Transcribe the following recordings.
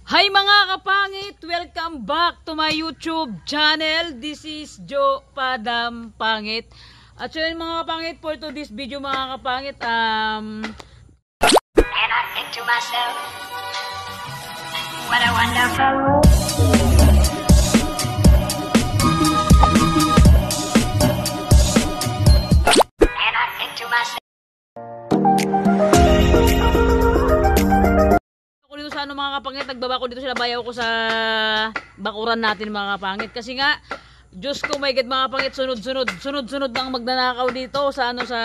Hi mga kapangit! Welcome back to my YouTube channel. This is Joe Padam Pangit. At so yun mga kapangit, for today's video mga kapangit, And I think to myself, what a wonderful world. And I think to myself, sa ano mga kapangit, nagbaba ko dito sila bayaw ko sa bakuran natin mga kapangit. Kasi nga, Diyos ko my God mga kapangit, sunod-sunod ang magnanakaw dito sa ano sa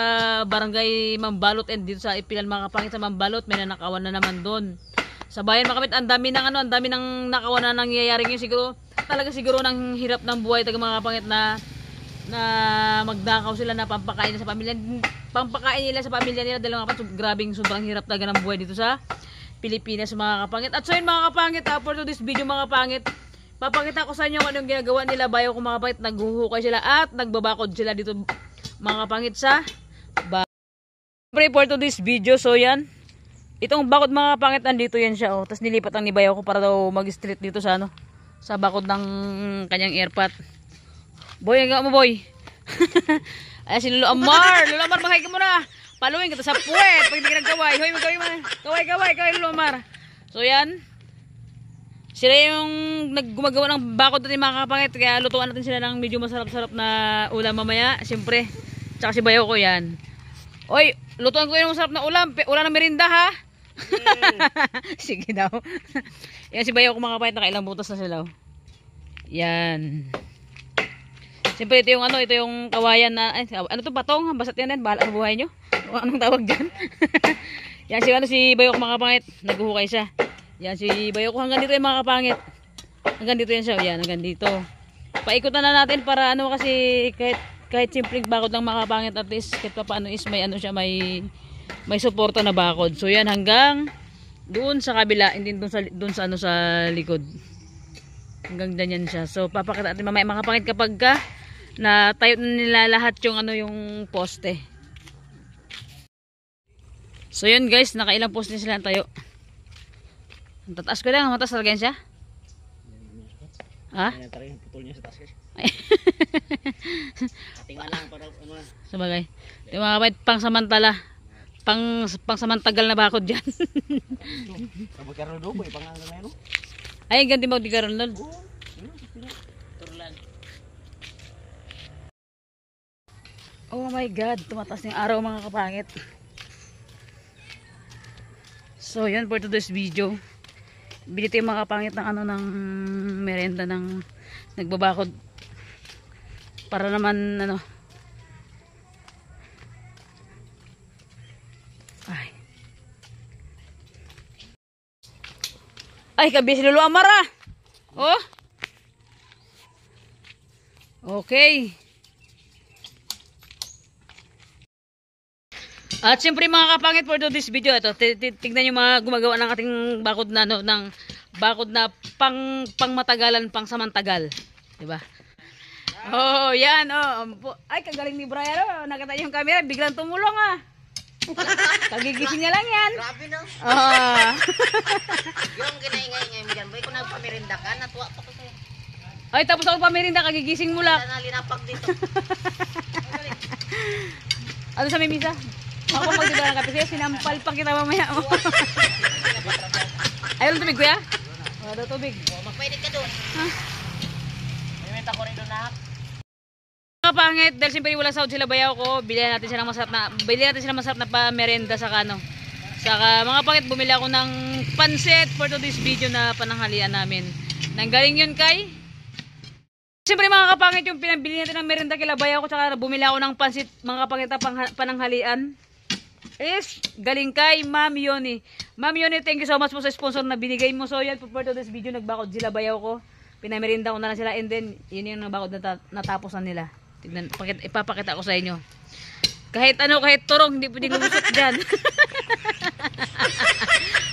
barangay Mambalot and dito sa Ipilan mga kapangit sa Mambalot. May nanakawan na naman doon. Sa bayan mga kapangit, ang dami ng nakawan na nangyayari ngayon. Siguro ng hirap ng buhay taga mga kapangit na magnakaw sila na pampakain sa pamilya. Pampakain nila sa pamilya nila dahil mga kapangit, grabing sobrang hirap talaga ng buhay dito sa Pilipinas mga kapangit. At so yun mga kapangit, for to this video mga kapangit, papakita ko sa inyo kung anong ginagawa nila bayaw ko mga kapangit. Naghuhukay sila at nagbabakod sila dito mga kapangit sa for to this video. So yan, itong bakod mga kapangit, nandito yan siya oh. Tapos nilipat ang ni bayaw ko para daw mag-street dito sa ano, sa bakod ng kanyang airpot. Boy, hanggang mo boy. Ayan si Lolo Amar. Lolo Amar, mahay ka muna. Paluin kita sa puwet pag hindi ka nagkaway. Hoy, magkaway mo. Kaway, Lumar. So yan. Sila yung naggumagawa ng bakod natin mga kapangit. Kaya lutuan natin sila ng medyo masarap-sarap na ulam mamaya. Siyempre. Tsaka si bayaw ko yan. Hoy, lutuan ko yung masarap na ulam. Ulam na merinda ha. Sige daw. Yan si bayaw ko mga kapangit. Nakailang butas na sila. Yan. Siyempre ito yung kawayan na, ano to, batong, basat yan, bahala sa buhay nyo. Anong tawag dyan? Yan si Bayok mga kapangit, naghuhukay siya. Yan si Bayok hanggang dito yung mga kapangit. Hanggang dito yan siya, yan, hanggang dito. Paikutan na natin para ano kasi kahit simpleng bakod ng mga kapangit at least kahit pa paano is may ano siya, may suporta na bakod. So yan hanggang doon sa kabila, hindi doon sa ano sa likod. Hanggang ganyan siya. So papakita natin mamaya mga kapangit kapag na tayo na nila lahat yung ano yung poste. So yun guys, nakailang poste sila tayo. Tataas ko lang, mataas talaga yan siya. Ha? Putol niya sa taas kasi. Tingnan lang para ano. Sabagay. Di mga kapatid, pangsamantala. Pangsamantagal na bakod diyan. Sabag karon do boy pangalan na yun. Ay, ganti mo di karon lol. Turlan. Oh my God, tumataas ng araw mga kapangit. So yan for today's video. Binito yung mga kapangit ng ano ng merenda ng nagbabakod. Para naman ano. Ay, kabi si Lolo Amar ah. Oh. Okay. At siyempre mga kapangit, for this video, ito, tignan nyo mga gumagawa ng ating bakod na, no, ng bakod na pangmatagalan, pangsamantagal. Diba? Oh, yan, oh. Ay, kagaling ni Brian, oh. Nakita yung camera, biglang tumulong, ah. Kagigising niya lang yan. Grabe no? Yung ginaingay-ingay mo dyan, boy, kung nagpamirinda ka, natuwa pa ko sa'yo. Ay, tapos ako pamirinda, kagigising mo lang. Wala na linapag dito. Ano sa may misa? Ako pag dito ng kape sa'yo, sinampal pa kita mamaya mo. Ayaw tubig kuya? Wala daw tubig. Magpainit ka doon. May ko rin doon na. Kapangit, dahil siyempre wala sahod sila bayaw ko, bilihan natin sila masarap na pa-merenda sa kano. Saka mga pangit, bumili ako ng pansit for today's video na pananghalian namin. Nanggaling yun kay siyempre mga kapangit, yung pinabili natin ng merenda kila bayaw ko, tsaka bumili ako ng pansit mga kapangit na pananghalian is galing kay Ma'am Yoni. Ma'am Yoni, thank you so much po sa sponsor na binigay mo. So yan, for today's video, nagbakod sila bayaw ko, pinamerinda ko na lang sila, and then yun yung nagbakod na natapos na nila. Tignan, ipapakita ko sa inyo. Kahit ano, kahit turong, hindi pwedeng lumusot dyan.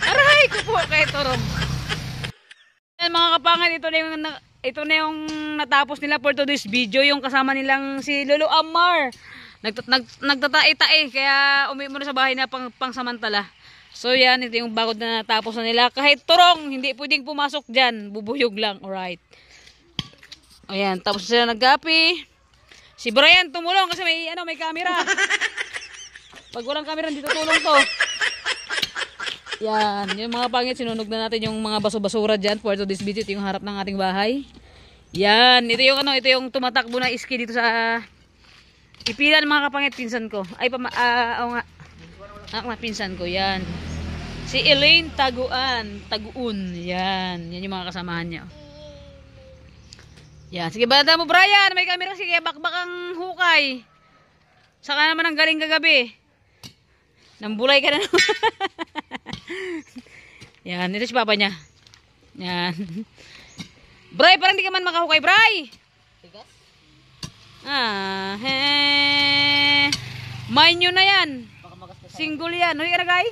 Aray ko po, kahit turong. Yan mga kapangit, ito na yung natapos nila for today's video. Yung kasama nilang si Lolo Amar. Nagtatai-tae, kaya umuwi muna sa bahay na pangsamantala. So yan, ito yung bakod na natapos na nila. Kahit turong, hindi pwedeng pumasok dyan. Bubuyog lang. Alright. Ayan, tapos sila naggapi. Si Brian tumulong kasi may camera. Pag walang camera, hindi tutulong to. Yan, yung mga pangit, sinunog na natin yung mga baso-basura dyan for today's video. Ito yung harap ng ating bahay. Yan, ito yung tumatakbo na iski dito sa ipilan mga kapangit, pinsan ko. Ay, oo nga. Pinsan ko, yan. Si Elaine Taguun. Yan, yan yung mga kasamahan niya. Yan, sige banda mo Brian, may camera, sige bakbak ang hukay. Saka naman ang galing kagabi. Nambulay ka na naman. Yan, ito si papa niya. Yan. Bray, parang di ka man makahukay, Bray. Minyo na yan. Single yan. Huy ka na, guy?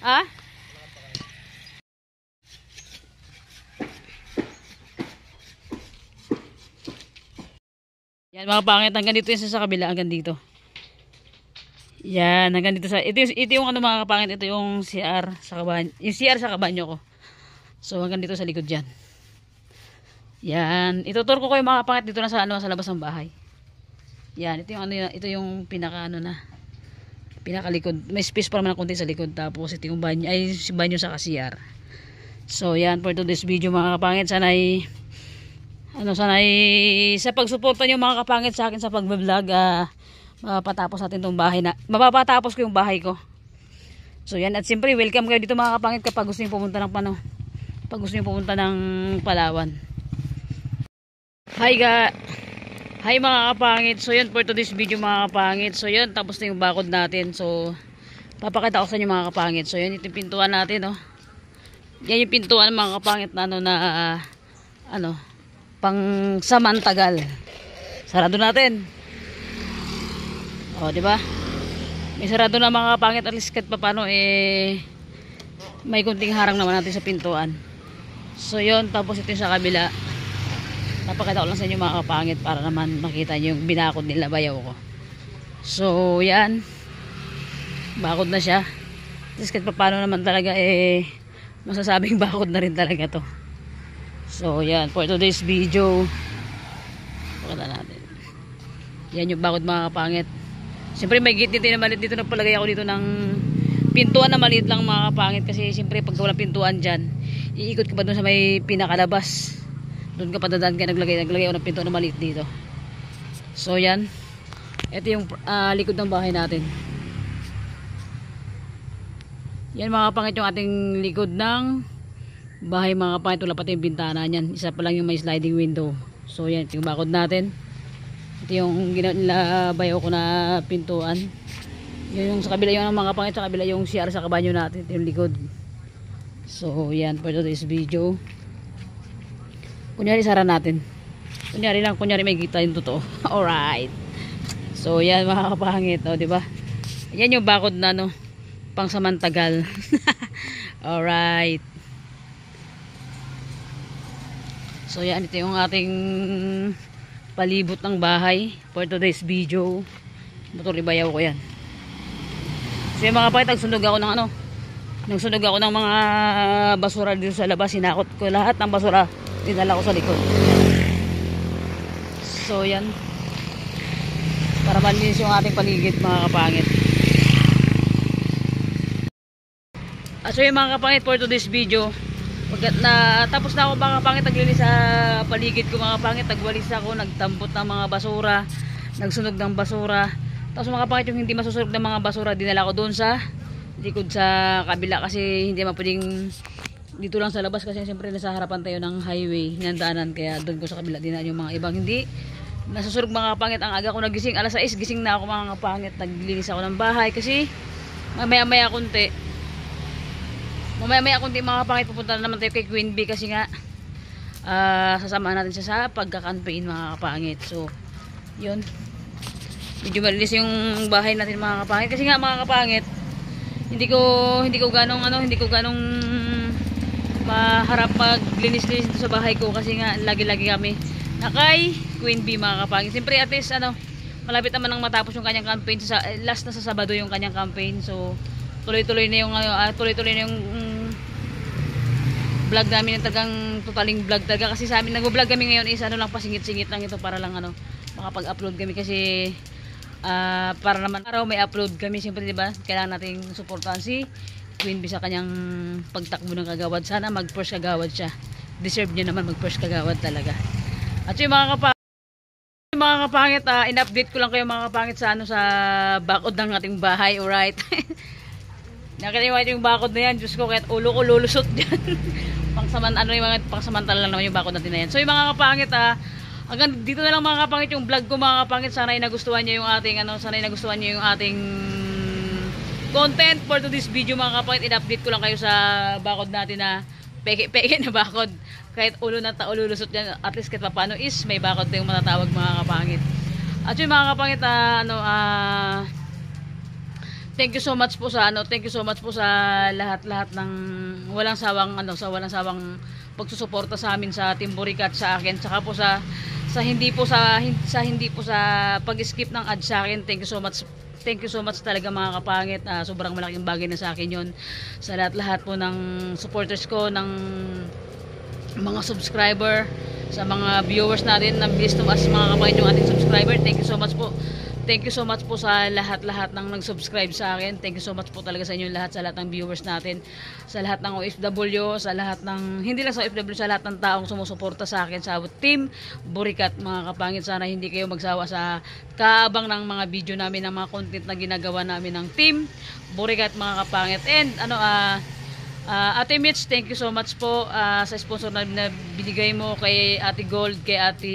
Ha? Yan mga pangit, hanggang dito yan sa kabila, hanggang dito. Yan, hanggang dito sa ito yung ano mga kapangit, ito yung CR sa kabanyo, yung CR sa kabanyo ko. So hanggang dito sa likod diyan. Yan, itutur ko yung mga kapangit dito na sa sa labas ng bahay. Yan, ito yung ito yung pinaka pinakalikod. May space pa naman ng konti sa likod, tapos ito yung banyo, ay si banyo sa CR. So yan for today's video mga kapangit, sanay sa pagsuporta niyo mga kapangit sa akin sa pagbe-vlog. Mapapatapos natin itong bahay mapapatapos ko yung bahay ko. So yan, at siyempre welcome kayo dito mga kapangit kapag gusto niyo pumunta ng Palawan. Hi mga kapangit. So yan for today's video mga kapangit. So yan, tapos na yung bakod natin. So papakita ko sa inyo mga kapangit. So yan, ito yung pintuan natin, oh. Yan yung pintuan mga kapangit na pang samantagal. Sarado natin. O, di ba? May sarado na mga kapangit, at least kahit paano may kunting harang naman natin sa pintuan. So, yun, tapos ito yung sa kabila. Napakita ko lang sa inyo mga kapangit para naman makita nyo yung binakod nila bayaw ko. So, yan. Bakod na siya. At least kahit paano naman talaga masasabing bakod na rin talaga to. So, yan, for today's video, pakita natin. Yan yung bakod mga kapangit. Siyempre may gate dito na maliit dito, nagpalagay ako dito ng pintuan na maliit lang mga kapangit, kasi siyempre pag walang pintuan dyan, iikot ka pa doon sa may pinakalabas, doon ka pa dadaan, kaya naglagay ako ng pintuan na maliit dito. So yan, ito yung likod ng bahay natin. Yan mga kapangit yung ating likod ng bahay mga kapangit. Wala pati yung bintana niyan, isa pa lang yung may sliding window. So yan, ito yung bakod natin. Ito yung bayaw ko na pintuan. Yun yung sa kabila yung mga pangit, sa kabila yung CR sa kabanyo natin. Ito yung likod. So yan for today's video. Kunyari sara natin. Kunyari may kita yung totoo. Alright. So yan mga kapangit, o, diba? Yan yung bakod na pang samantagal. Alright. So yan, ito yung ating palibot ng bahay for today's video. Motor ibayaw ko yan. So yung mga kapatid, nagsunog ako ng mga basura dito sa labas. Sinakot ko lahat ng basura, dinala ko sa likod. So yan, para malinis yung ating paligid mga kapangit. So yung mga kapangit, for today's video, tapos na ako mga kapangit, naglinis sa paligid ko mga kapangit. Nagwalis ako, nagtambot ng mga basura, nagsunog ng basura. Tapos mga kapangit, yung hindi masusunog ng mga basura, dinala ko doon sa likod sa kabila, kasi hindi mapwedeng dito lang sa labas, kasi siyempre nasa harapan tayo ng highway, nandaanan, kaya doon ko sa kabila dinaan yung mga ibang hindi nasusunog mga kapangit. Ang aga ko nagising, alas 6 gising na ako mga kapangit, naglinis ako ng bahay, kasi mamaya konti mga kapangit, pupunta na naman tayo kay Queen Bee, kasi nga sasamahan natin siya sa pagka-campaign mga kapangit. So yun, medyo malinis yung bahay natin mga kapangit, kasi nga mga kapangit, hindi ko ganong maharap maglinis-linis dito sa bahay ko, kasi nga lagi-lagi kami na kay Queen Bee mga kapangit. Siyempre at least malapit naman nang matapos yung kanyang campaign, last na sa Sabado yung kanyang campaign. So tuloy-tuloy na yung tuloy-tuloy na yung vlog namin, yung talagang totaling vlog talaga, kasi sa amin nag-vlog kami ngayon is ano lang, pasingit-singit lang ito para lang ano, makapag-upload kami kasi para naman araw may upload kami, siyempre diba, kailangan nating suportahan si Queen Bee sa kanyang pagtakbo ng kagawad. Sana mag-first kagawad siya, deserve niya naman mag-first kagawad talaga. At yung mga kapangit, in-update ko lang kayo mga kapangit sa ano, sa bakod ng ating bahay, alright. Nakita yung bakod na yan, Diyos ko, kahit ulo ko lulusot dyan. Pangsamantala lang naman yung bakod natin na yan. So yung mga kapangit, hanggang dito na lang mga kapangit yung vlog ko mga kapangit. Sana ay nagustuhan niyo yung ating content for today's video mga kapangit. In-update ko lang kayo sa bakod natin na peke-peke na bakod. Kahit ulo na lulusot dyan, at least kahit paano is may bakod tayong matatawag mga kapangit. At yung mga kapangit, thank you so much po sa lahat-lahat ng walang sawang pagsusuporta sa amin sa Team Burikat, sa akin, saka po sa hindi po sa pag-skip ng ads sa akin. Thank you so much. Thank you so much talaga mga kapangit. Sobrang malaking bagay na sa akin 'yon. Sa lahat-lahat po ng supporters ko, ng mga subscriber, sa mga viewers natin, ng bilis tumaas mga kapangit yung ating subscriber. Thank you so much po. Thank you so much po sa lahat-lahat ng nag-subscribe sa akin. Thank you so much po talaga sa inyo lahat, sa lahat ng viewers natin, sa lahat ng OFW, sa lahat ng, hindi lang sa OFW, sa lahat ng taong sumusuporta sa akin sa Team Burikat mga kapangit. Sana hindi kayo magsawa sa kaabang ng mga video namin, ng mga content na ginagawa namin ng Team Burikat mga kapangit. And Ate Mitch, thank you so much po sa sponsor na binigay mo kay Ate Gold, kay Ate...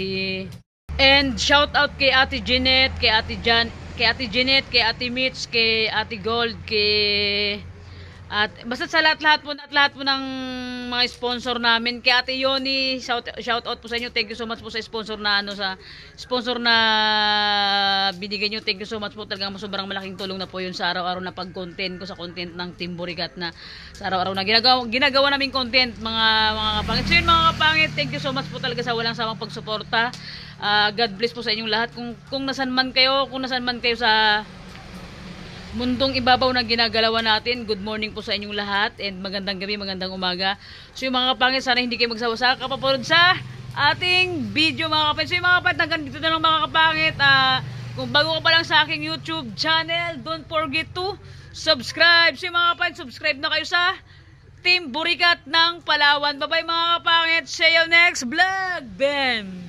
And shout out kay Ate Jeanette, kay Ate Mitch, kay Ate Gold, basta sa lahat po ng mga sponsor namin. Kay Ate Yoni, shout out po sa inyo. Thank you so much po sa sponsor na binigay niyo. Thank you so much po, talagang sobrang malaking tulong na po 'yun sa araw-araw na pag-content ko, sa content ng Team Burikat, na sa araw-araw na ginagawa naming content mga kapangit. So yun mga kapangit, thank you so much po talaga sa walang sawang pagsuporta. God bless po sa inyong lahat. Kung nasan man kayo sa mundong ibabaw na ginagalawan natin, good morning po sa inyong lahat, and magandang gabi, magandang umaga. So yung mga kapangit, sana hindi kayo magsawa sa kapapanood sa ating video mga kapangit. So yung mga kapangit, hanggang dito na lang mga kapangit. Kung bago ka pa lang sa aking YouTube channel, don't forget to subscribe. So yung mga kapangit, subscribe na kayo sa Team Burikat ng Palawan. Bye bye mga kapangit, see you next vlog. Bam!